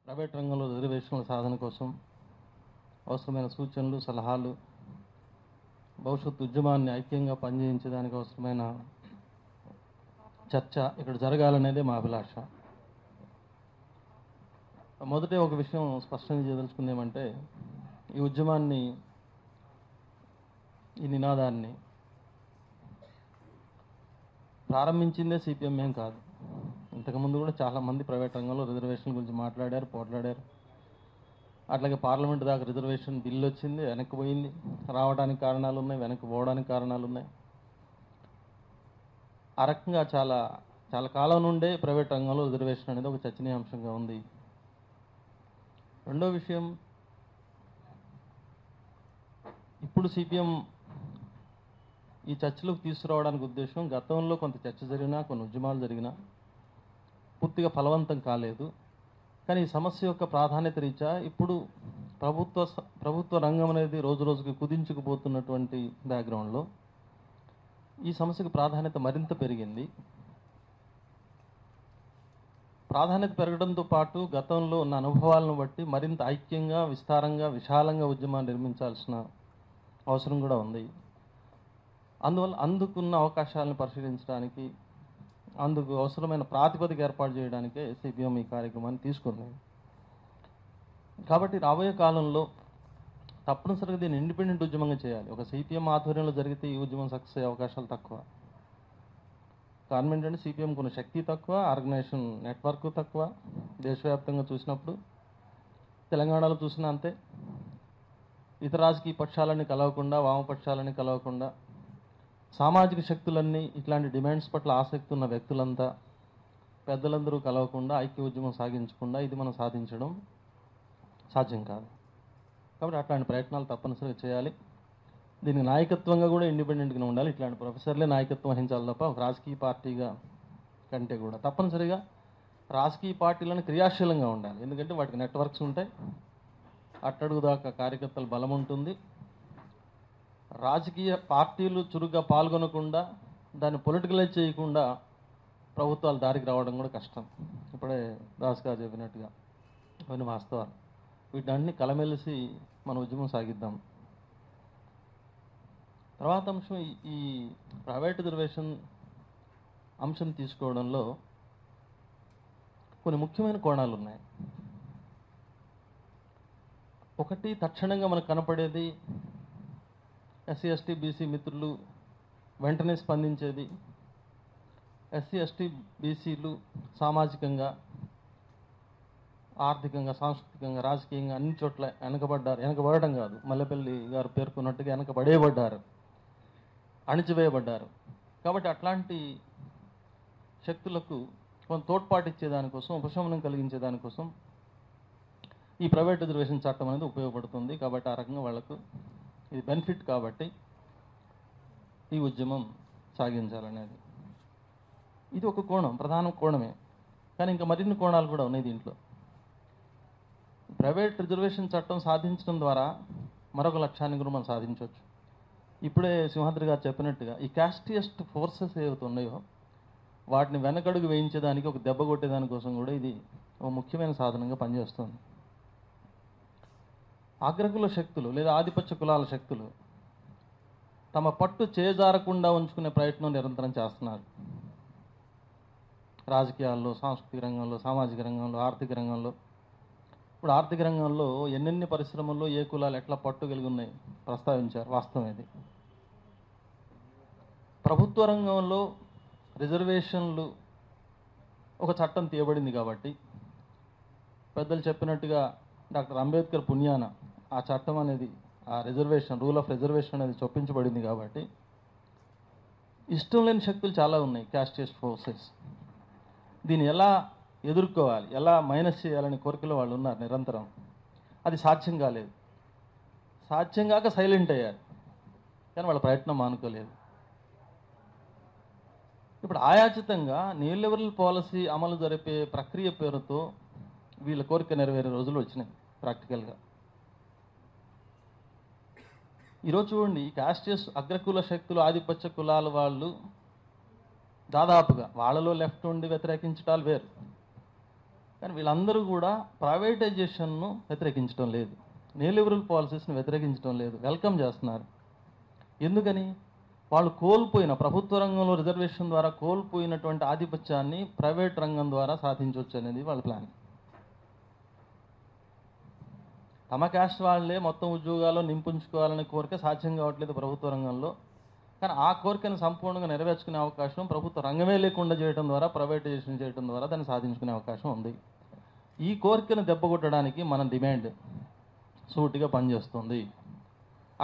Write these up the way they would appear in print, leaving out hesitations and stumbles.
Private రంగంలో రిజర్వేషన్ల సాధన కోసం అవసరమైన సూచనలు, సలహాలు, భవిష్యత్తు ఉద్యమాన్ని ఐక్యంగా పనిచేయించడానికి అవసరమైన చర్చ ఇక్కడ జరగాలనేదే మా అభిలాష. మొదటే ఒక విషయం స్పష్టంగా చేయదలుచుకుంది ఏమంటే, ఈ ఉద్యమాన్ని, ఈ నినాదాన్ని ప్రారంభించిందే సిపిఎం ఏం కాదు. ఇంతకుముందు కూడా చాలామంది ప్రైవేట్ రంగంలో రిజర్వేషన్ గురించి మాట్లాడారు, పోట్లాడారు. అట్లాగే పార్లమెంట్ దాకా రిజర్వేషన్ బిల్లు వచ్చింది, వెనక్కి పోయింది. రావడానికి కారణాలు ఉన్నాయి, వెనక్కి పోవడానికి కారణాలు ఉన్నాయి. ఆ రకంగా చాలా చాలా కాలం నుండే ప్రైవేట్ రంగంలో రిజర్వేషన్ అనేది ఒక చర్చనీయాంశంగా ఉంది. రెండో విషయం, ఇప్పుడు సిపిఎం ఈ చర్చలోకి తీసుకురావడానికి ఉద్దేశం, గతంలో కొంత చర్చ జరిగినా, కొన్ని ఉద్యమాలు జరిగినా పూర్తిగా ఫలవంతం కాలేదు. కానీ ఈ సమస్య యొక్క ప్రాధాన్యత రీత్యా ఇప్పుడు ప్రభుత్వ రంగం అనేది రోజు రోజుకి కుదించుకుపోతున్నటువంటి బ్యాక్గ్రౌండ్లో ఈ సమస్యకు ప్రాధాన్యత మరింత పెరిగింది. ప్రాధాన్యత పెరగడంతో పాటు గతంలో ఉన్న అనుభవాలను బట్టి మరింత ఐక్యంగా, విస్తారంగా, విశాలంగా ఉద్యమాన్ని నిర్మించాల్సిన అవసరం కూడా ఉంది. అందువల్ల అందుకున్న అవకాశాలను పరిశీలించడానికి, అందుకు అవసరమైన ప్రాతిపదిక ఏర్పాటు చేయడానికే సిపిఎం ఈ కార్యక్రమాన్ని తీసుకుంది. కాబట్టి రాబోయే కాలంలో తప్పనిసరిగా దీన్ని ఇండిపెండెంట్ ఉద్యమంగా చేయాలి. ఒక సిపిఎం ఆధ్వర్యంలో జరిగితే ఈ ఉద్యమం సక్సెస్ అయ్యే అవకాశాలు తక్కువ. గవర్నమెంట్ అంటే సిపిఎం కొన్ని శక్తి తక్కువ, ఆర్గనైజేషన్ నెట్వర్క్ తక్కువ. దేశవ్యాప్తంగా చూసినప్పుడు, తెలంగాణలో చూసినా అంతే. ఇతర రాజకీయ పక్షాలని కలవకుండా, వామపక్షాలని కలవకుండా, సామాజిక శక్తులన్నీ, ఇట్లాంటి డిమాండ్స్ పట్ల ఆసక్తి ఉన్న వ్యక్తులంతా, పెద్దలందరూ కలవకుండా, ఐక్య ఉద్యమం సాగించకుండా ఇది మనం సాధించడం సాధ్యం కాదు. కాబట్టి అట్లాంటి ప్రయత్నాలు తప్పనిసరిగా చేయాలి. దీనికి నాయకత్వంగా కూడా ఇండిపెండెంట్గా ఉండాలి. ఇట్లాంటి ప్రొఫెసర్లే నాయకత్వం వహించాలి తప్ప ఒక రాజకీయ పార్టీగా కంటే కూడా తప్పనిసరిగా రాజకీయ పార్టీలను క్రియాశీలంగా ఉండాలి. ఎందుకంటే వాటికి నెట్వర్క్స్ ఉంటాయి, అట్టడుగు దాకా కార్యకర్తల బలం ఉంటుంది. రాజకీయ పార్టీలు చురుగ్గా పాల్గొనకుండా, దాన్ని పొలిటికలైజ్ చేయకుండా ప్రభుత్వాలు దారికి రావడం కూడా కష్టం. ఇప్పుడే దాస్ గారు చెప్పినట్టుగా కొన్ని వాస్తవాలు. వీటన్ని కలమెలిసి మన ఉద్యమం సాగిద్దాం. తర్వాత అంశం, ఈ ప్రైవేట్ రిజర్వేషన్ అంశం తీసుకోవడంలో కొన్ని ముఖ్యమైన కోణాలు ఉన్నాయి. ఒకటి, తక్షణంగా మనకు కనపడేది ఎస్సీ ఎస్టీ బీసీ మిత్రులు వెంటనే స్పందించేది, ఎస్సీ ఎస్టీ బీసీలు సామాజికంగా, ఆర్థికంగా, సాంస్కృతికంగా, రాజకీయంగా అన్ని చోట్ల వెనకబడ్డారు. వెనకబడడం కాదు, మల్లెపల్లి గారు పేర్కొన్నట్టుగా వెనకబడేయబడ్డారు, అణిచివేయబడ్డారు. కాబట్టి అట్లాంటి శక్తులకు కొంత తోడ్పాటు ఇచ్చేదానికోసం, ఉపశమనం కలిగించేదానికోసం ఈ ప్రైవేట్ రిజర్వేషన్ చట్టం అనేది ఉపయోగపడుతుంది. కాబట్టి ఆ రకంగా వాళ్లకు ఇది బెనిఫిట్. కాబట్టి ఈ ఉద్యమం సాగించాలనేది ఇది ఒక కోణం, ప్రధాన కోణమే. కానీ ఇంకా మరిన్ని కోణాలు కూడా ఉన్నాయి దీంట్లో. ప్రైవేట్ రిజర్వేషన్ చట్టం సాధించడం ద్వారా మరొక లక్ష్యాన్ని కూడా మనం సాధించవచ్చు. ఇప్పుడే సింహాద్రి గారు చెప్పినట్టుగా ఈ క్యాస్టియస్ట్ ఫోర్సెస్ ఏవైతే ఉన్నాయో వాటిని వెనకడుగు వేయించేదానికి, ఒక దెబ్బ కొట్టేదానికోసం కూడా ఇది ఒక ముఖ్యమైన సాధనంగా పనిచేస్తుంది. అగ్రకుల శక్తులు లేదా ఆధిపత్య కులాల శక్తులు తమ పట్టు చేజారకుండా ఉంచుకునే ప్రయత్నం నిరంతరం చేస్తున్నారు. రాజకీయాల్లో, సాంస్కృతిక రంగంలో, సామాజిక రంగంలో, ఆర్థిక రంగంలో. ఇప్పుడు ఆర్థిక రంగంలో ఎన్నెన్ని పరిశ్రమల్లో ఏ కులాలు ఎట్లా పట్టు కలిగి ఉన్నాయి ప్రస్తావించారు. వాస్తవం ఇది. ప్రభుత్వ రంగంలో రిజర్వేషన్లు ఒక చట్టం తీయబడింది కాబట్టి, పెద్దలు చెప్పినట్టుగా డాక్టర్ అంబేద్కర్ పుణ్యాన ఆ చట్టం అనేది, ఆ రిజర్వేషన్, రూల్ ఆఫ్ రిజర్వేషన్ అనేది చొప్పించబడింది కాబట్టి ఇష్టం లేని శక్తులు చాలా ఉన్నాయి, క్యాస్టియస్ట్ ఫోర్సెస్. దీన్ని ఎలా ఎదుర్కోవాలి, ఎలా మైనస్ చేయాలని కోరికలో వాళ్ళు ఉన్నారు నిరంతరం. అది సాధ్యం కాలేదు. సాధ్యం కాక సైలెంట్ అయ్యారు, కానీ వాళ్ళ ప్రయత్నం మానుకోలేదు. ఇప్పుడు ఆయాచితంగా న్యూ లెవెల్ పాలసీ అమలు జరిపే ప్రక్రియ పేరుతో వీళ్ళ కోరిక నెరవేరే రోజులు వచ్చినాయి ప్రాక్టికల్గా. ఈరోజు చూడండి, ఈ క్యాస్టియస్ అగ్రకుల శక్తులు, ఆధిపత్య కులాల వాళ్ళు దాదాపుగా వాళ్ళలో లెఫ్ట్ ఉండి వ్యతిరేకించటాలు వేరు, కానీ వీళ్ళందరూ కూడా ప్రైవేటైజేషన్ను వ్యతిరేకించడం లేదు, లిబరల్ పాలసీస్ని వ్యతిరేకించడం లేదు, వెల్కమ్ చేస్తున్నారు. ఎందుకని? వాళ్ళు కోల్పోయిన ప్రభుత్వ రంగంలో రిజర్వేషన్ ద్వారా కోల్పోయినటువంటి ఆధిపత్యాన్ని ప్రైవేట్ రంగం ద్వారా సాధించవచ్చు అనేది వాళ్ళ ప్లాన్. తమ క్యాస్ట్ వాళ్ళే మొత్తం ఉద్యోగాల్లో నింపుంచుకోవాలనే కోరిక సాధ్యం కావట్లేదు ప్రభుత్వ రంగంలో. కానీ ఆ కోరికను సంపూర్ణంగా నెరవేర్చుకునే అవకాశం ప్రభుత్వ రంగమే లేకుండా చేయడం ద్వారా, ప్రైవేటైజేషన్ చేయడం ద్వారా దాన్ని సాధించుకునే అవకాశం ఉంది. ఈ కోరికను దెబ్బకొట్టడానికి మన డిమాండ్ సూటిగా పనిచేస్తుంది.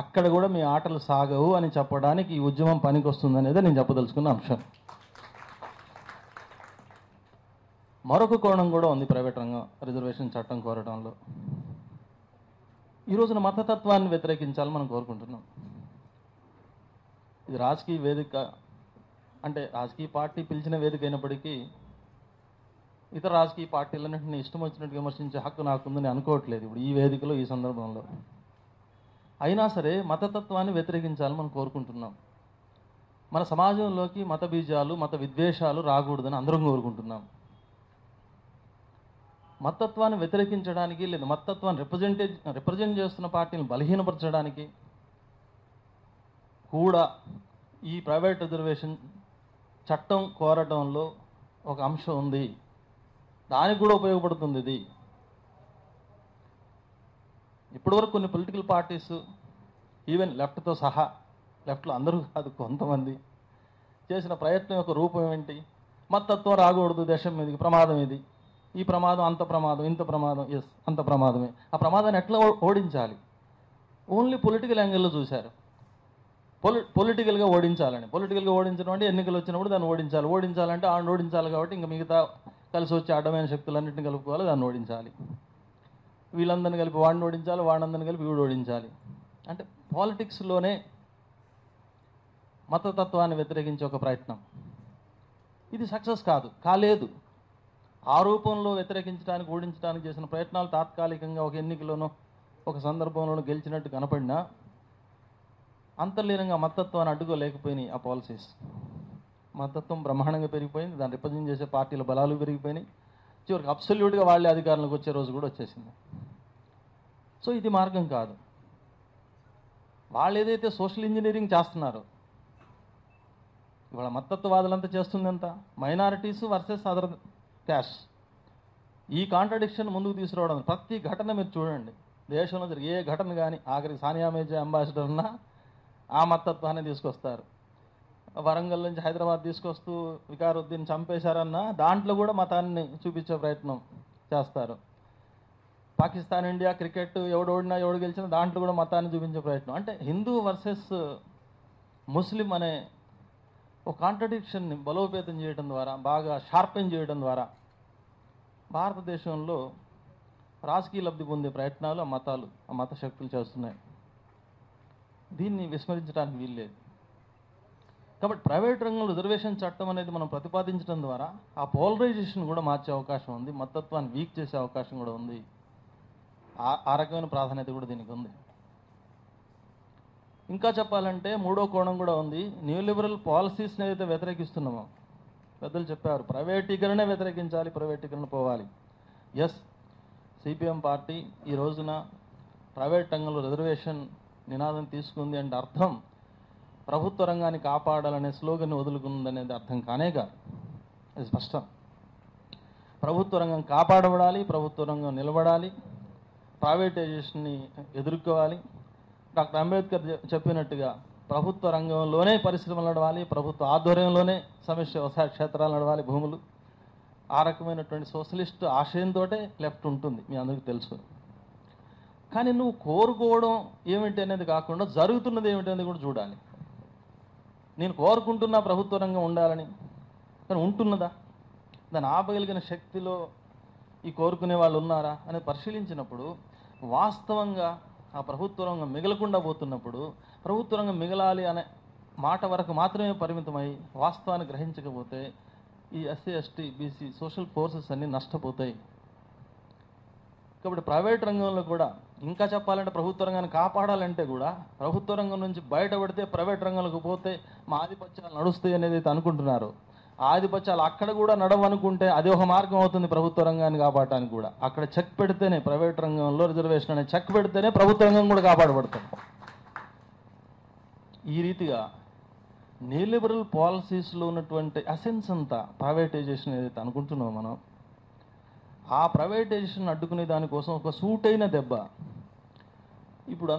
అక్కడ కూడా మీ ఆటలు సాగవు అని చెప్పడానికి ఈ ఉద్యమం పనికొస్తుంది అనేది నేను చెప్పదలుచుకున్న అంశం. మరొక కోణం కూడా ఉంది ప్రైవేట్ రంగం రిజర్వేషన్ చట్టం కోరడంలో. ఈ రోజున మతతత్వాన్ని వ్యతిరేకించాలని మనం కోరుకుంటున్నాం. ఇది రాజకీయ వేదిక, అంటే రాజకీయ పార్టీ పిలిచిన వేదిక అయినప్పటికీ ఇతర రాజకీయ పార్టీలన్నింటినీ ఇష్టం వచ్చినట్టు విమర్శించే హక్కు నాకుందని అనుకోవట్లేదు ఇప్పుడు ఈ వేదికలో, ఈ సందర్భంలో. అయినా సరే మతతత్వాన్ని వ్యతిరేకించాలని మనం కోరుకుంటున్నాం. మన సమాజంలోకి మత బీజాలు, మత విద్వేషాలు రాకూడదని అందరం కోరుకుంటున్నాం. మతత్వాన్ని వ్యతిరేకించడానికి లేదా మతత్వాన్ని రిప్రజెంట్ చేస్తున్న పార్టీని బలహీనపరచడానికి కూడా ఈ ప్రైవేట్ రిజర్వేషన్ చట్టం కోరడంలో ఒక అంశం ఉంది. దానికి కూడా ఉపయోగపడుతుంది ఇది. ఇప్పటివరకు కొన్ని పొలిటికల్ పార్టీస్, ఈవెన్ లెఫ్ట్తో సహా, లెఫ్ట్లో అందరూ కాదు కొంతమంది, చేసిన ప్రయత్నం యొక్క రూపం ఏంటి? మతత్వం రాకూడదు దేశం మీదకి, ప్రమాదం ఇది, ఈ ప్రమాదం, అంత ప్రమాదం, ఇంత ప్రమాదం, ఎస్ అంత ప్రమాదమే. ఆ ప్రమాదాన్ని ఎట్లా ఓడించాలి? ఓన్లీ పొలిటికల్ యాంగిల్లో చూశారు. పొలిటికల్గా ఓడించడం అంటే ఎన్నికలు వచ్చినప్పుడు దాన్ని ఓడించాలంటే ఆడిని ఓడించాలి కాబట్టి ఇంకా మిగతా కలిసి వచ్చే అడ్డమైన శక్తులన్నింటినీ కలుపుకోవాలి, దాన్ని ఓడించాలి. వీళ్ళందరినీ కలిపి వాడిని ఓడించాలి, వాడినందరినీ కలిపి వీడు ఓడించాలి. అంటే పాలిటిక్స్లోనే మతతత్వాన్ని వ్యతిరేకించే ఒక ప్రయత్నం. ఇది సక్సెస్ కాలేదు. ఆ రూపంలో వ్యతిరేకించడానికి, ఓడించడానికి చేసిన ప్రయత్నాలు తాత్కాలికంగా ఒక ఎన్నికలోనో ఒక సందర్భంలోనూ గెలిచినట్టు కనపడినా అంతర్లీనంగా మతత్వాన్ని అడ్డుకోలేకపోయినాయి ఆ పాలసీస్. మతత్వం బ్రహ్మాండంగా పెరిగిపోయింది, దాన్ని రిప్రజెంట్ చేసే పార్టీల బలాలు పెరిగిపోయినాయి. చివరికి అబ్సల్యూట్గా వాళ్ళే అధికారంలోకి వచ్చే రోజు కూడా వచ్చేసింది. సో ఇది మార్గం కాదు. వాళ్ళు ఏదైతే సోషల్ ఇంజనీరింగ్ చేస్తున్నారో, ఇవాళ మతత్వవాదులంతా చేస్తుంది ఎంత? Minorities versus other caste. ఈ కాంట్రడిక్షన్ ముందుకు తీసుకురావడం. ప్రతి ఘటన మీరు చూడండి, దేశంలో జరిగే ఏ ఘటన కానీ, ఆఖరికి సానియా మిర్జా అంబాసిడర్ ఉన్నా ఆ మతత్వాన్ని తీసుకొస్తారు. వరంగల్ నుంచి హైదరాబాద్ తీసుకొస్తూ వికారుద్దీన్ చంపేశారన్నా దాంట్లో కూడా మతాన్ని చూపించే ప్రయత్నం చేస్తారు. పాకిస్తాన్ ఇండియా క్రికెట్ ఎవడు ఓడినా ఎవడు గెలిచినా దాంట్లో కూడా మతాన్ని చూపించే ప్రయత్నం. అంటే హిందూ వర్సెస్ ముస్లిం అనే ఒక కాంట్రడిక్షన్ని బలోపేతం చేయడం ద్వారా, బాగా షార్పెన్ చేయడం ద్వారా భారతదేశంలో రాజకీయ లబ్ధి పొందే ప్రయత్నాలు ఆ మత శక్తులు చేస్తున్నాయి. దీన్ని విస్మరించడానికి వీల్లేదు. కాబట్టి ప్రైవేట్ రంగంలో రిజర్వేషన్ చట్టం అనేది మనం ప్రతిపాదించడం ద్వారా ఆ పోలరైజేషన్ కూడా మార్చే అవకాశం ఉంది, మతత్వాన్ని వీక్ చేసే అవకాశం కూడా ఉంది. ఆ రకమైన ప్రాధాన్యత కూడా దీనికి ఉంది. ఇంకా చెప్పాలంటే మూడో కోణం కూడా ఉంది. న్యూ లిబరల్ పాలసీస్ని ఏదైతే వ్యతిరేకిస్తున్నామో, పెద్దలు చెప్పారు ప్రైవేటీకరణే వ్యతిరేకించాలి, ప్రైవేటీకరణ పోవాలి. ఎస్, సిపిఎం పార్టీ ఈ రోజున ప్రైవేట్ రంగంలో రిజర్వేషన్ నినాదం తీసుకుంది అంటే అర్థం ప్రభుత్వ రంగాన్ని కాపాడాలనే స్లోగన్ వదులుకుందనేది అర్థం కానే కాదు. అది స్పష్టం. ప్రభుత్వ రంగం కాపాడబడాలి, ప్రభుత్వ రంగం నిలబడాలి, ప్రైవేటైజేషన్ని ఎదుర్కోవాలి. డాక్టర్ అంబేద్కర్ చెప్పినట్టుగా ప్రభుత్వ రంగంలోనే పరిశ్రమలు నడవాలి, ప్రభుత్వ ఆధ్వర్యంలోనే సమిష్టి వ్యవసాయ క్షేత్రాలు నడవాలి, భూములు. ఆ రకమైనటువంటి సోషలిస్ట్ ఆశయంతో లెఫ్ట్ ఉంటుంది, మీ అందరికీ తెలుసు. కానీ నువ్వు కోరుకోవడం ఏమిటి అనేది కాకుండా జరుగుతున్నది ఏమిటి అనేది కూడా చూడాలి. నేను కోరుకుంటున్నా ప్రభుత్వ రంగం ఉండాలని, కానీ ఉంటున్నదా? దాన్ని ఆపగలిగిన శక్తిలో ఈ కోరుకునే వాళ్ళు ఉన్నారా అనేది పరిశీలించినప్పుడు వాస్తవంగా ఆ ప్రభుత్వ రంగం మిగలకుండా పోతున్నప్పుడు, ప్రభుత్వ రంగం మిగలాలి అనే మాట వరకు మాత్రమే పరిమితమై వాస్తవాన్ని గ్రహించకపోతే ఈ SC, ST, BC social forces అన్నీ నష్టపోతాయి. కాబట్టి ప్రైవేట్ రంగంలో కూడా ఇంకా చెప్పాలంటే ప్రభుత్వ రంగాన్ని కాపాడాలంటే కూడా ప్రభుత్వ రంగం నుంచి బయటపడితే ప్రైవేట్ రంగంలోకి పోతే మా ఆధిపత్యాలు నడుస్తాయి అనేది అయితే అనుకుంటున్నారు. ఆధిపత్యాలు అక్కడ కూడా నడవనుకుంటే అది ఒక మార్గం అవుతుంది ప్రభుత్వ రంగాన్ని కాపాడటానికి కూడా. అక్కడ చెక్ పెడితేనే, ప్రైవేట్ రంగంలో రిజర్వేషన్ అనే చెక్ పెడితేనే ప్రభుత్వ రంగం కూడా కాపాడబడుతుంది. ఈ రీతిగా న్యూలిబరల్ పాలసీస్లో ఉన్నటువంటి అసెన్స్ అంతా ప్రైవేటైజేషన్ ఏదైతే అనుకుంటున్నామో మనం, ఆ ప్రైవేటైజేషన్ అడ్డుకునే దానికోసం ఒక సూటైన దెబ్బ ఇప్పుడు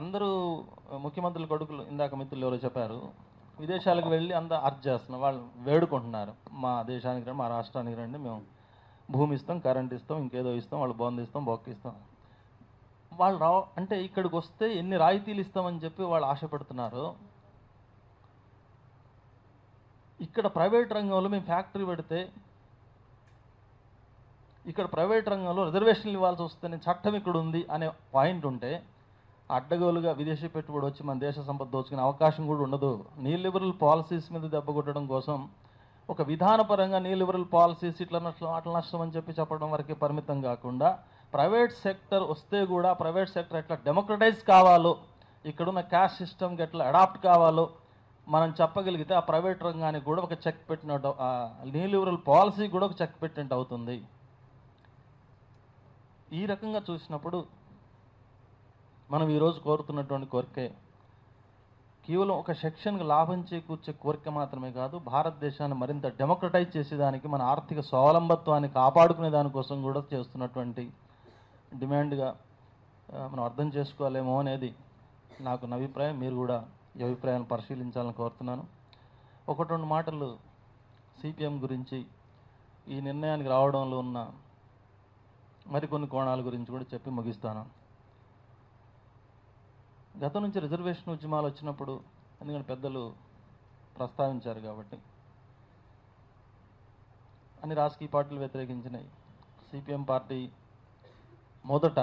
అందరూ ముఖ్యమంత్రుల కొడుకులు, ఇందాక మిత్రులు ఎవరో చెప్పారు, విదేశాలకు వెళ్ళి అంతా అర్జ్ చేస్తున్నారు, వాళ్ళు వేడుకుంటున్నారు, మా దేశానికి రండి, మా రాష్ట్రానికి రండి, మేము భూమి ఇస్తాం, కరెంట్ ఇస్తాం, ఇంకేదో ఇస్తాం, వాళ్ళు బొంద ఇస్తాం, బొక్క ఇస్తాం. వాళ్ళు అంటే ఇక్కడికి వస్తే ఎన్ని రాయితీలు ఇస్తామని చెప్పి వాళ్ళు ఆశపడుతున్నారు. ఇక్కడ ప్రైవేట్ రంగంలో మేము ఫ్యాక్టరీ పెడితే, ఇక్కడ ప్రైవేట్ రంగంలో రిజర్వేషన్లు ఇవ్వాల్సి వస్తుంది, చట్టం ఇక్కడ ఉంది అనే పాయింట్ ఉంటే అడ్డగోలుగా విదేశీ పెట్టుబడి వచ్చి మన దేశ సంపద దోచుకునే అవకాశం కూడా ఉండదు. న్యూలిబరల్ పాలసీస్ మీద దెబ్బ కొట్టడం కోసం ఒక విధానపరంగా న్యూలిబరల్ పాలసీస్ ఇట్లా నష్టం అట్లా నష్టం అని చెప్పడం వరకే పరిమితం కాకుండా, ప్రైవేట్ సెక్టర్ వస్తే కూడా ప్రైవేట్ సెక్టర్ ఎట్లా డెమోక్రటైజ్ కావాలో, ఇక్కడున్న క్యాస్ట్ సిస్టమ్కి ఎట్లా అడాప్ట్ కావాలో మనం చెప్పగలిగితే ఆ ప్రైవేట్ రంగానికి కూడా ఒక చెక్ పెట్టినట్టు, న్యూలిబరల్ పాలసీ కూడా ఒక చెక్ పెట్టినట్టు అవుతుంది. ఈ రకంగా చూసినప్పుడు మనం ఈరోజు కోరుతున్నటువంటి కోరికే కేవలం ఒక సెక్షన్కి లాభం చేకూర్చే కోరిక మాత్రమే కాదు, భారతదేశాన్ని మరింత డెమోక్రటైజ్ చేసేదానికి, మన ఆర్థిక స్వావలంబత్వాన్ని కాపాడుకునే దానికోసం కూడా చేస్తున్నటువంటి డిమాండ్గా మనం అర్థం చేసుకోవాలేమో అనేది నాకు నా అభిప్రాయం. మీరు కూడా ఈ అభిప్రాయాన్ని పరిశీలించాలని కోరుతున్నాను. ఒకటి రెండు మాటలు సిపిఎం గురించి, ఈ నిర్ణయానికి రావడంలో ఉన్న మరికొన్ని కోణాల గురించి కూడా చెప్పి ముగిస్తాను. గతం నుంచి రిజర్వేషన్ ఉద్యమాలు వచ్చినప్పుడు, ఎందుకంటే పెద్దలు ప్రస్తావించారు కాబట్టి, అన్ని రాజకీయ పార్టీలు వ్యతిరేకించినాయి. సిపిఎం పార్టీ మొదట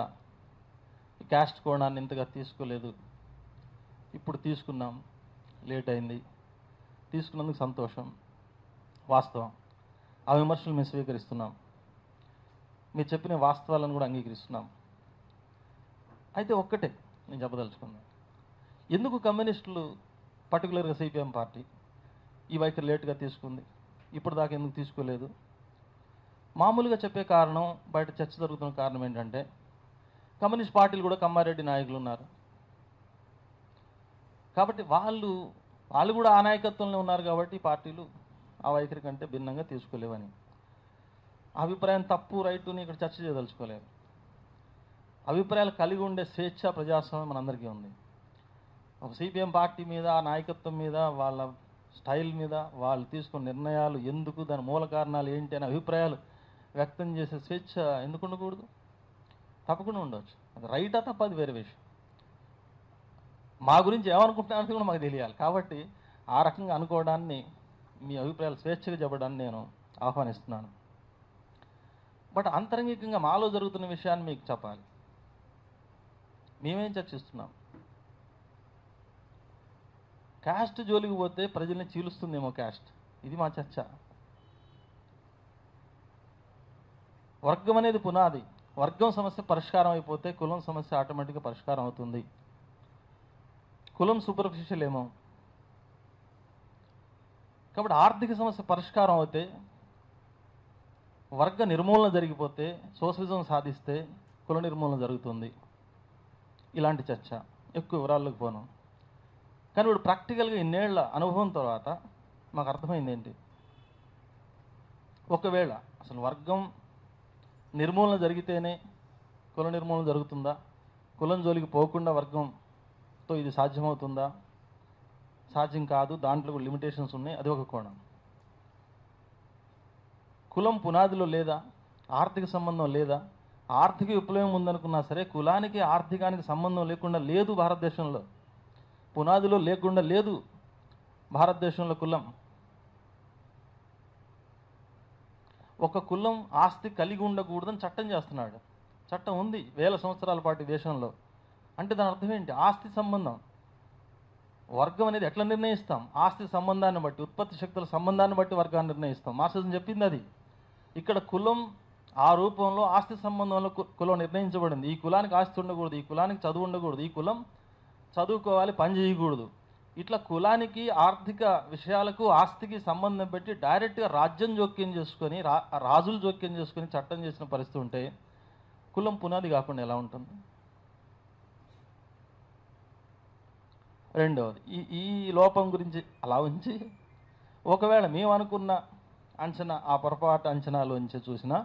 క్యాస్ట్ కోణాన్ని ఇంతగా తీసుకోలేదు, ఇప్పుడు తీసుకున్నాం, లేట్ అయింది, తీసుకున్నందుకు సంతోషం, వాస్తవం. ఆ విమర్శలు మేము స్వీకరిస్తున్నాం, మీరు చెప్పిన వాస్తవాలను కూడా అంగీకరిస్తున్నాం. అయితే ఒక్కటే నేను చెప్పదలుచుకున్నాను, ఎందుకు కమ్యూనిస్టులు, పర్టికులర్గా సిపిఎం పార్టీ ఈ వైఖరి లేటుగా తీసుకుంది, ఇప్పుడు దాకా ఎందుకు తీసుకోలేదు? మామూలుగా చెప్పే కారణం, బయట చర్చ జరుగుతున్న కారణం ఏంటంటే, కమ్యూనిస్ట్ పార్టీలు కూడా కమ్మారెడ్డి నాయకులు ఉన్నారు కాబట్టి వాళ్ళు కూడా ఆ నాయకత్వంలో ఉన్నారు కాబట్టి పార్టీలు ఆ వైఖరి కంటే భిన్నంగా తీసుకోలేవని. అభిప్రాయం తప్పు రైటుని ఇక్కడ చర్చ చేయదలుచుకోలేదు. అభిప్రాయాలు కలిగి ఉండే స్వేచ్ఛ, ప్రజాస్వామ్యం మనందరికీ ఉంది. ఒక సిపిఎం పార్టీ మీద, ఆ నాయకత్వం మీద, వాళ్ళ స్టైల్ మీద, వాళ్ళు తీసుకున్న నిర్ణయాలు ఎందుకు, దాని మూల కారణాలు ఏంటి అనే అభిప్రాయాలు వ్యక్తం చేసే స్వేచ్ఛ ఎందుకు ఉండకూడదు? తప్పకుండా ఉండవచ్చు. అది రైటా తప్ప అది వేరే విషయం. మా గురించి ఏమనుకుంటున్నారని కూడా మాకు తెలియాలి. కాబట్టి ఆ రకంగా అనుకోవడాన్ని, మీ అభిప్రాయాలు స్వేచ్ఛగా చెప్పడాన్ని నేను ఆహ్వానిస్తున్నాను. బట్ అంతరంగికంగా మాలో జరుగుతున్న విషయాన్ని మీకు చెప్పాలి. మేమేం చర్చిస్తున్నాం? క్యాస్ట్ జోలికి పోతే ప్రజల్ని చీలుస్తుందేమో క్యాస్ట్, ఇది మా చర్చ. వర్గం అనేది పునాది. వర్గం సమస్య పరిష్కారం అయిపోతే కులం సమస్య ఆటోమేటిక్గా పరిష్కారం అవుతుంది. కులం సూపర్ఫిషియల్ ఏమో. కాబట్టి ఆర్థిక సమస్య పరిష్కారం అవుతే, వర్గ నిర్మూలన జరిగిపోతే, సోషలిజం సాధిస్తే కుల నిర్మూలన జరుగుతుంది. ఇలాంటి చర్చ. ఎక్కువ వివరాల్లోకి పోను. కానీ ఇప్పుడు ప్రాక్టికల్గా ఇన్నేళ్ల అనుభవం తర్వాత మాకు అర్థమైంది ఏంటి, ఒకవేళ అసలు వర్గం నిర్మూలన జరిగితేనే కుల నిర్మూలన జరుగుతుందా, కులం జోలికి పోకుండా వర్గంతో ఇది సాధ్యమవుతుందా? సాధ్యం కాదు, దాంట్లో కూడా లిమిటేషన్స్ ఉన్నాయి. అది ఒక కోణం. కులం పునాదిలో లేదా, ఆర్థిక సంబంధం లేదా, ఆర్థిక విప్లవం ఉందనుకున్నా సరే కులానికి ఆర్థికానికి సంబంధం లేకుండా లేదు భారతదేశంలో. పునాదిలో లేకుండా లేదు భారతదేశంలో కులం. ఒక కులం ఆస్తి కలిగి ఉండకూడదని చట్టం చేస్తున్నాడు. చట్టం ఉంది 1000 సంవత్సరాల పాటు దేశంలో. అంటే దాని అర్థం ఏంటి? ఆస్తి సంబంధం. వర్గం అనేది ఎట్లా నిర్ణయిస్తాం? ఆస్తి సంబంధాన్ని బట్టి, ఉత్పత్తి శక్తుల సంబంధాన్ని బట్టి వర్గాన్ని నిర్ణయిస్తాం. మార్క్సిజం చెప్పింది అది. ఇక్కడ కులం ఆ రూపంలో ఆస్తి సంబంధంలో కులం నిర్ణయించబడింది. ఈ కులానికి ఆస్తి ఉండకూడదు, ఈ కులానికి చదువు ఉండకూడదు, ఈ కులం చదువుకోవాలి, పని చేయకూడదు. ఇట్లా కులానికి ఆర్థిక విషయాలకు ఆస్తికి సంబంధం పెట్టి డైరెక్ట్గా రాజ్యం జోక్యం చేసుకొని రాజులు జోక్యం చేసుకొని చట్టం చేసిన పరిస్థితి ఉంటే కులం పునాది కాకుండా ఎలా ఉంటుంది? రెండవది, ఈ లోపం గురించి అలా ఉంచి ఒకవేళ మేము అనుకున్న అంచనా ఆ పొరపాటు అంచనాలోంచి చూసినా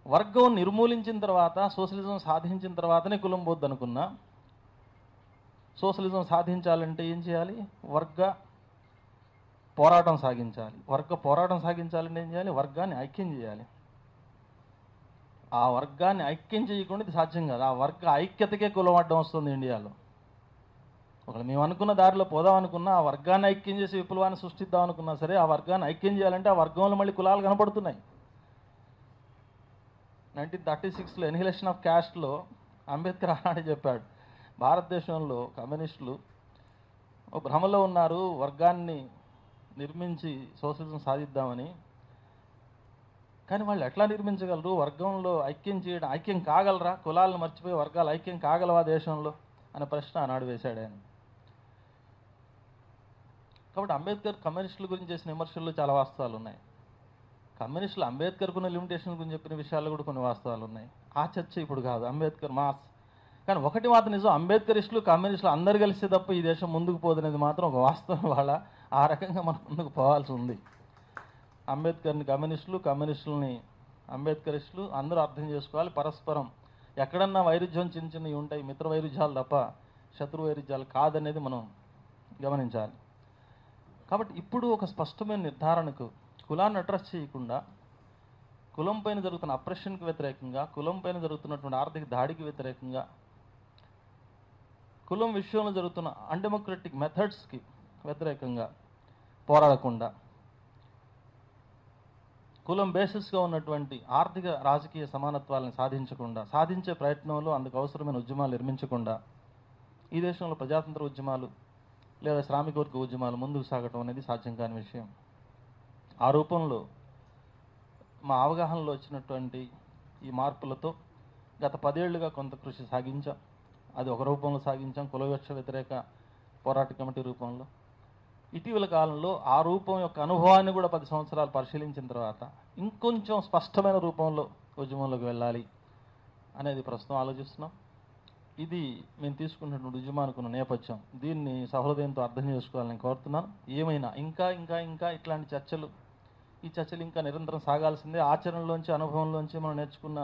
వర్గం నిర్మూలించిన తర్వాత సోషలిజం సాధించిన తర్వాతనే కులం పోద్ది అనుకున్నా, సోషలిజం సాధించాలంటే ఏం చేయాలి? వర్గ పోరాటం సాగించాలి. వర్గ పోరాటం సాగించాలంటే ఏం చేయాలి? వర్గాన్ని ఐక్యం చేయాలి. ఆ వర్గాన్ని ఐక్యం చేయకుండా ఇది సాధ్యం కాదు. ఆ వర్గ ఐక్యతకే కులం అడ్డం వస్తుంది ఇండియాలో. ఒకవేళ మేము అనుకున్న దారిలో పోదాం అనుకున్నా, ఆ వర్గాన్ని ఐక్యం చేసి విప్లవాన్ని సృష్టిద్దాం అనుకున్నా సరే, ఆ వర్గాన్ని ఐక్యం చేయాలంటే ఆ వర్గంలో మళ్ళీ కులాలు కనపడుతున్నాయి. 1936లో ఎన్హిలేషన్ ఆఫ్ క్యాస్ట్లో అంబేద్కర్ ఆనాడే చెప్పాడు, భారతదేశంలో కమ్యూనిస్టులు భ్రమలో ఉన్నారు, వర్గాన్ని నిర్మించి సోషలిజం సాధిద్దామని. కానీ వాళ్ళు ఎట్లా నిర్మించగలరు? వర్గంలో ఐక్యం చేయడం, ఐక్యం కాగలరా? కులాలను మర్చిపోయి వర్గాలు ఐక్యం కాగలవా దేశంలో అనే ప్రశ్న ఆనాడు వేశాడు ఆయన. కాబట్టి అంబేద్కర్ కమ్యూనిస్టుల గురించి చేసిన విమర్శల్లో చాలా వాస్తవాలు ఉన్నాయి. కమ్యూనిస్టులు అంబేద్కర్ కొన్ని లిమిటేషన్ గురించి చెప్పిన విషయాల్లో కూడా కొన్ని వాస్తవాలు ఉన్నాయి. ఆ చర్చ ఇప్పుడు కాదు, అంబేద్కర్ మాస్. కానీ ఒకటి మాత్రం నిజం, అంబేద్కరిస్టులు కమ్యూనిస్టులు అందరు కలిసి తప్ప ఈ దేశం ముందుకు పోదనేది మాత్రం ఒక వాస్తవం. వాళ్ళ ఆ రకంగా మనం ముందుకు పోవాల్సి ఉంది. అంబేద్కర్ని కమ్యూనిస్టులు, కమ్యూనిస్టులని అంబేద్కరిస్టులు అందరూ అర్థం చేసుకోవాలి. పరస్పరం ఎక్కడన్నా వైరుధ్యం చిన్న చిన్నవి ఉంటాయి, మిత్ర వైరుధ్యాలు తప్ప శత్రు వైరుధ్యాలు కాదనేది మనం గమనించాలి. కాబట్టి ఇప్పుడు ఒక స్పష్టమైన నిర్ధారణకు కులాన్ని అడ్రస్ చేయకుండా, కులం పైన జరుగుతున్న అప్రెషన్కి వ్యతిరేకంగా, కులం పైన జరుగుతున్నటువంటి ఆర్థిక దాడికి వ్యతిరేకంగా, కులం విషయంలో జరుగుతున్న అన్డెమోక్రటిక్ మెథడ్స్కి వ్యతిరేకంగా పోరాడకుండా, కులం బేసిస్గా ఉన్నటువంటి ఆర్థిక రాజకీయ సమానత్వాలను సాధించకుండా, సాధించే ప్రయత్నంలో అందుకు అవసరమైన ఉద్యమాలు నిర్మించకుండా ఈ దేశంలో ప్రజాతంత్ర ఉద్యమాలు లేదా శ్రామిక వర్గ ఉద్యమాలు ముందుకు సాగటం అనేది సాధ్యం కాని విషయం. ఆ రూపంలో మా అవగాహనలో వచ్చినటువంటి ఈ మార్పులతో గత 10 ఏళ్లుగా కొంత కృషి సాగించాం. అది ఒక రూపంలో సాగించాం, కుల వివక్ష వ్యతిరేక పోరాట కమిటీ రూపంలో. ఇటీవల కాలంలో ఆ రూపం యొక్క అనుభవాన్ని కూడా 10 సంవత్సరాలు పరిశీలించిన తర్వాత ఇంకొంచెం స్పష్టమైన రూపంలో ఉద్యమంలోకి వెళ్ళాలి అనేది ప్రస్తుతం ఆలోచిస్తున్నాం. ఇది మేము తీసుకున్నటువంటి ఉద్యమానికి ఉన్న నేపథ్యం. దీన్ని సహృదయంతో అర్థం చేసుకోవాలని కోరుతున్నాను. ఏమైనా ఇంకా ఇంకా ఇంకా ఇట్లాంటి చర్చలు, ఈ చర్చలు ఇంకా నిరంతరం సాగాల్సిందే. ఆచరణలోంచి, అనుభవంలోంచి మనం నేర్చుకున్న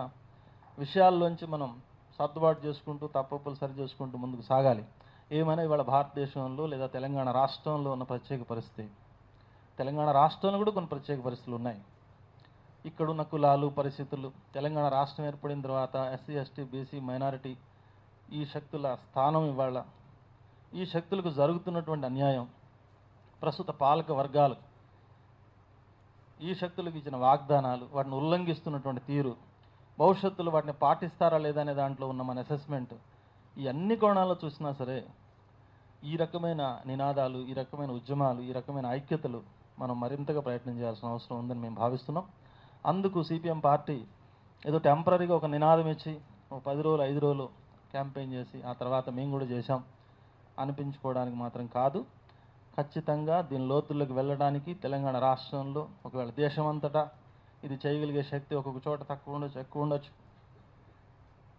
విషయాల్లోంచి మనం సర్దుబాటు చేసుకుంటూ, తప్పులు సరి చేసుకుంటూ ముందుకు సాగాలి. ఏమైనా ఇవాళ భారతదేశంలో లేదా తెలంగాణ రాష్ట్రంలో ఉన్న ప్రత్యేక పరిస్థితి, తెలంగాణ రాష్ట్రంలో కూడా కొన్ని ప్రత్యేక పరిస్థితులు ఉన్నాయి. ఇక్కడున్న కులాలు, పరిస్థితులు, తెలంగాణ రాష్ట్రం ఏర్పడిన తర్వాత ఎస్సీ, ఎస్టీ, బీసీ, మైనారిటీ ఈ శక్తుల స్థానం, ఇవాళ ఈ శక్తులకు జరుగుతున్నటువంటి అన్యాయం, ప్రస్తుత పాలక వర్గాలు ఈ శక్తులకు ఇచ్చిన వాగ్దానాలు, వాటిని ఉల్లంఘిస్తున్నటువంటి తీరు, భవిష్యత్తులో వాటిని పాటిస్తారా లేదా అనే దాంట్లో ఉన్న మన అసెస్మెంట్, ఈ అన్ని కోణాల్లో చూసినా సరే ఈ రకమైన నినాదాలు, ఈ రకమైన ఉద్యమాలు, ఈ రకమైన ఐక్యతలు మనం మరింతగా ప్రయత్నం చేయాల్సిన అవసరం ఉందని మేము భావిస్తున్నాం. అందుకు సిపిఎం పార్టీ ఏదో టెంపరీగా ఒక నినాదం ఇచ్చి ఒక 10 రోజులు 5 రోజులు క్యాంపెయిన్ చేసి ఆ తర్వాత మేము కూడా చేశాం అనిపించుకోవడానికి మాత్రం కాదు. ఖచ్చితంగా దీని లోతుల్లోకి వెళ్ళడానికి తెలంగాణ రాష్ట్రంలో, ఒకవేళ దేశమంతటా ఇది చేయగలిగే శక్తి ఒక్కొక్క చోట తక్కువ ఉండొచ్చు, ఎక్కువ ఉండొచ్చు.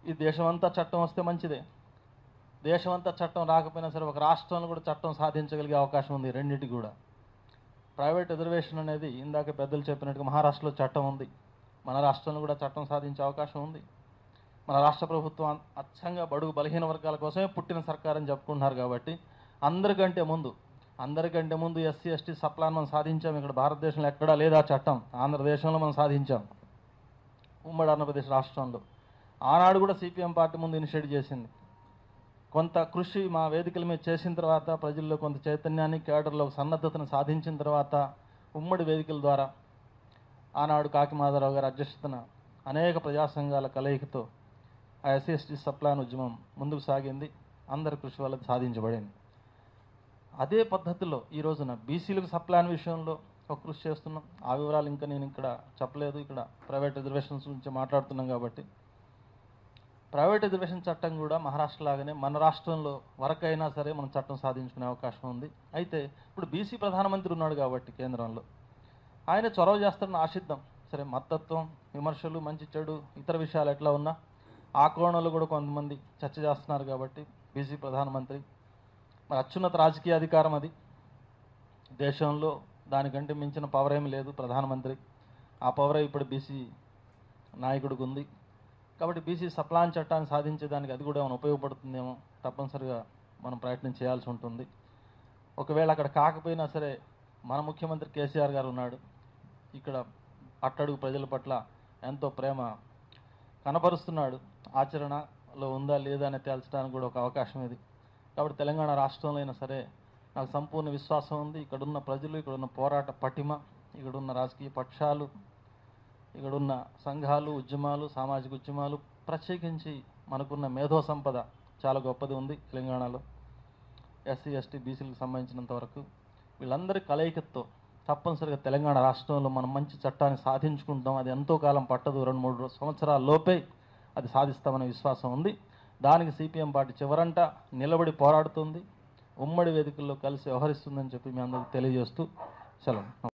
ఈ దేశమంతా చట్టం వస్తే మంచిదే. దేశమంతా చట్టం రాకపోయినా సరే ఒక రాష్ట్రంలో కూడా చట్టం సాధించగలిగే అవకాశం ఉంది. రెండింటికి కూడా ప్రైవేట్ రిజర్వేషన్ అనేది ఇందాక పెద్దలు చెప్పినట్టుగా మహారాష్ట్రలో చట్టం ఉంది, మన రాష్ట్రంలో కూడా చట్టం సాధించే అవకాశం ఉంది. మన రాష్ట్ర ప్రభుత్వం అచ్చంగా బడుగు బలహీన వర్గాల కోసమే పుట్టిన సర్కారని చెప్పుకుంటున్నారు. కాబట్టి అందరికంటే ముందు ఎస్సీ, ఎస్టీ సప్లాన్ మనం సాధించాం. ఇక్కడ భారతదేశంలో ఎక్కడా లేదా చట్టం, ఆంధ్రదేశంలో మనం సాధించాం. ఉమ్మడి ఆంధ్రప్రదేశ్ రాష్ట్రంలో ఆనాడు కూడా సిపిఎం పార్టీ ముందు ఇనిషియేట్ చేసింది. కొంత కృషి మా వేదికల మీద చేసిన తర్వాత, ప్రజల్లో కొంత చైతన్యాన్ని, కేడర్లో సన్నద్ధతను సాధించిన తర్వాత ఉమ్మడి వేదికల ద్వారా ఆనాడు కాకి మాధవరావు గారి అధ్యక్షతన అనేక ప్రజా సంఘాల కలయికతో ఆ ఎస్సీ, ఎస్టీ సప్లాన్ ఉద్యమం ముందుకు సాగింది. అందరి కృషి వల్ల సాధించబడింది. అదే పద్ధతిలో ఈ రోజున బీసీలకు సప్లాన్ విషయంలో, కృషి చేస్తున్నాం. ఆ వివరాలు ఇంకా నేను ఇక్కడ చెప్పలేదు. ఇక్కడ ప్రైవేట్ రిజర్వేషన్స్ గురించి మాట్లాడుతున్నాం కాబట్టి ప్రైవేట్ రిజర్వేషన్ చట్టం కూడా మహారాష్ట్ర లాగానే మన రాష్ట్రంలో వరకైనా సరే మనం చట్టం సాధించుకునే అవకాశం ఉంది. అయితే ఇప్పుడు బీసీ ప్రధానమంత్రి ఉన్నాడు కాబట్టి కేంద్రంలో ఆయన చొరవ చేస్తారని ఆశిద్దాం. సరే, మతత్వం, విమర్శలు, మంచి చెడు, ఇతర విషయాలు ఎట్లా ఉన్నా ఆ కోణంలో కూడా కొంతమంది చర్చ చేస్తున్నారు కాబట్టి బీసీ ప్రధానమంత్రి మరి అత్యున్నత రాజకీయ అధికారం అది. దేశంలో దానికంటే మించిన పవర్ ఏమి లేదు ప్రధానమంత్రి. ఆ పవరే ఇప్పుడు బీసీ నాయకుడికి ఉంది. కాబట్టి బీసీ సప్లాన్ చట్టాన్ని సాధించేదానికి అది కూడా ఏమైనా ఉపయోగపడుతుందేమో తప్పనిసరిగా మనం ప్రయత్నం చేయాల్సి ఉంటుంది. ఒకవేళ అక్కడ కాకపోయినా సరే మన ముఖ్యమంత్రి కేసీఆర్ గారు ఉన్నాడు. ఇక్కడ అట్టడుగు ప్రజల పట్ల ఎంతో ప్రేమ కనపరుస్తున్నాడు. ఆచరణలో ఉందా లేదా అని తేల్చడానికి కూడా ఒక అవకాశం ఇది. కాబట్టి తెలంగాణ రాష్ట్రంలో అయినా సరే నాకు సంపూర్ణ విశ్వాసం ఉంది. ఇక్కడున్న ప్రజలు, ఇక్కడున్న పోరాట పటిమ, ఇక్కడున్న రాజకీయ పక్షాలు, ఇక్కడున్న సంఘాలు, ఉద్యమాలు, సామాజిక ఉద్యమాలు, ప్రత్యేకించి మనకున్న మేధో సంపద చాలా గొప్పది ఉంది తెలంగాణలో. ఎస్సీ, ఎస్టీ, బీసీలకు సంబంధించినంత వరకు వీళ్ళందరి కలయికతో తప్పనిసరిగా తెలంగాణ రాష్ట్రంలో మనం మంచి చట్టాన్ని సాధించుకుంటాం. అది ఎంతో కాలం పట్టదు, 2-3 సంవత్సరాల లోపే అది సాధిస్తామనే విశ్వాసం ఉంది. దానికి సిపిఎం పార్టీ చివరంట నిలబడి పోరాడుతుంది, ఉమ్మడి వేదికల్లో కలిసి వ్యవహరిస్తుందని చెప్పి మీ అందరికీ తెలియజేస్తూ సెలవు.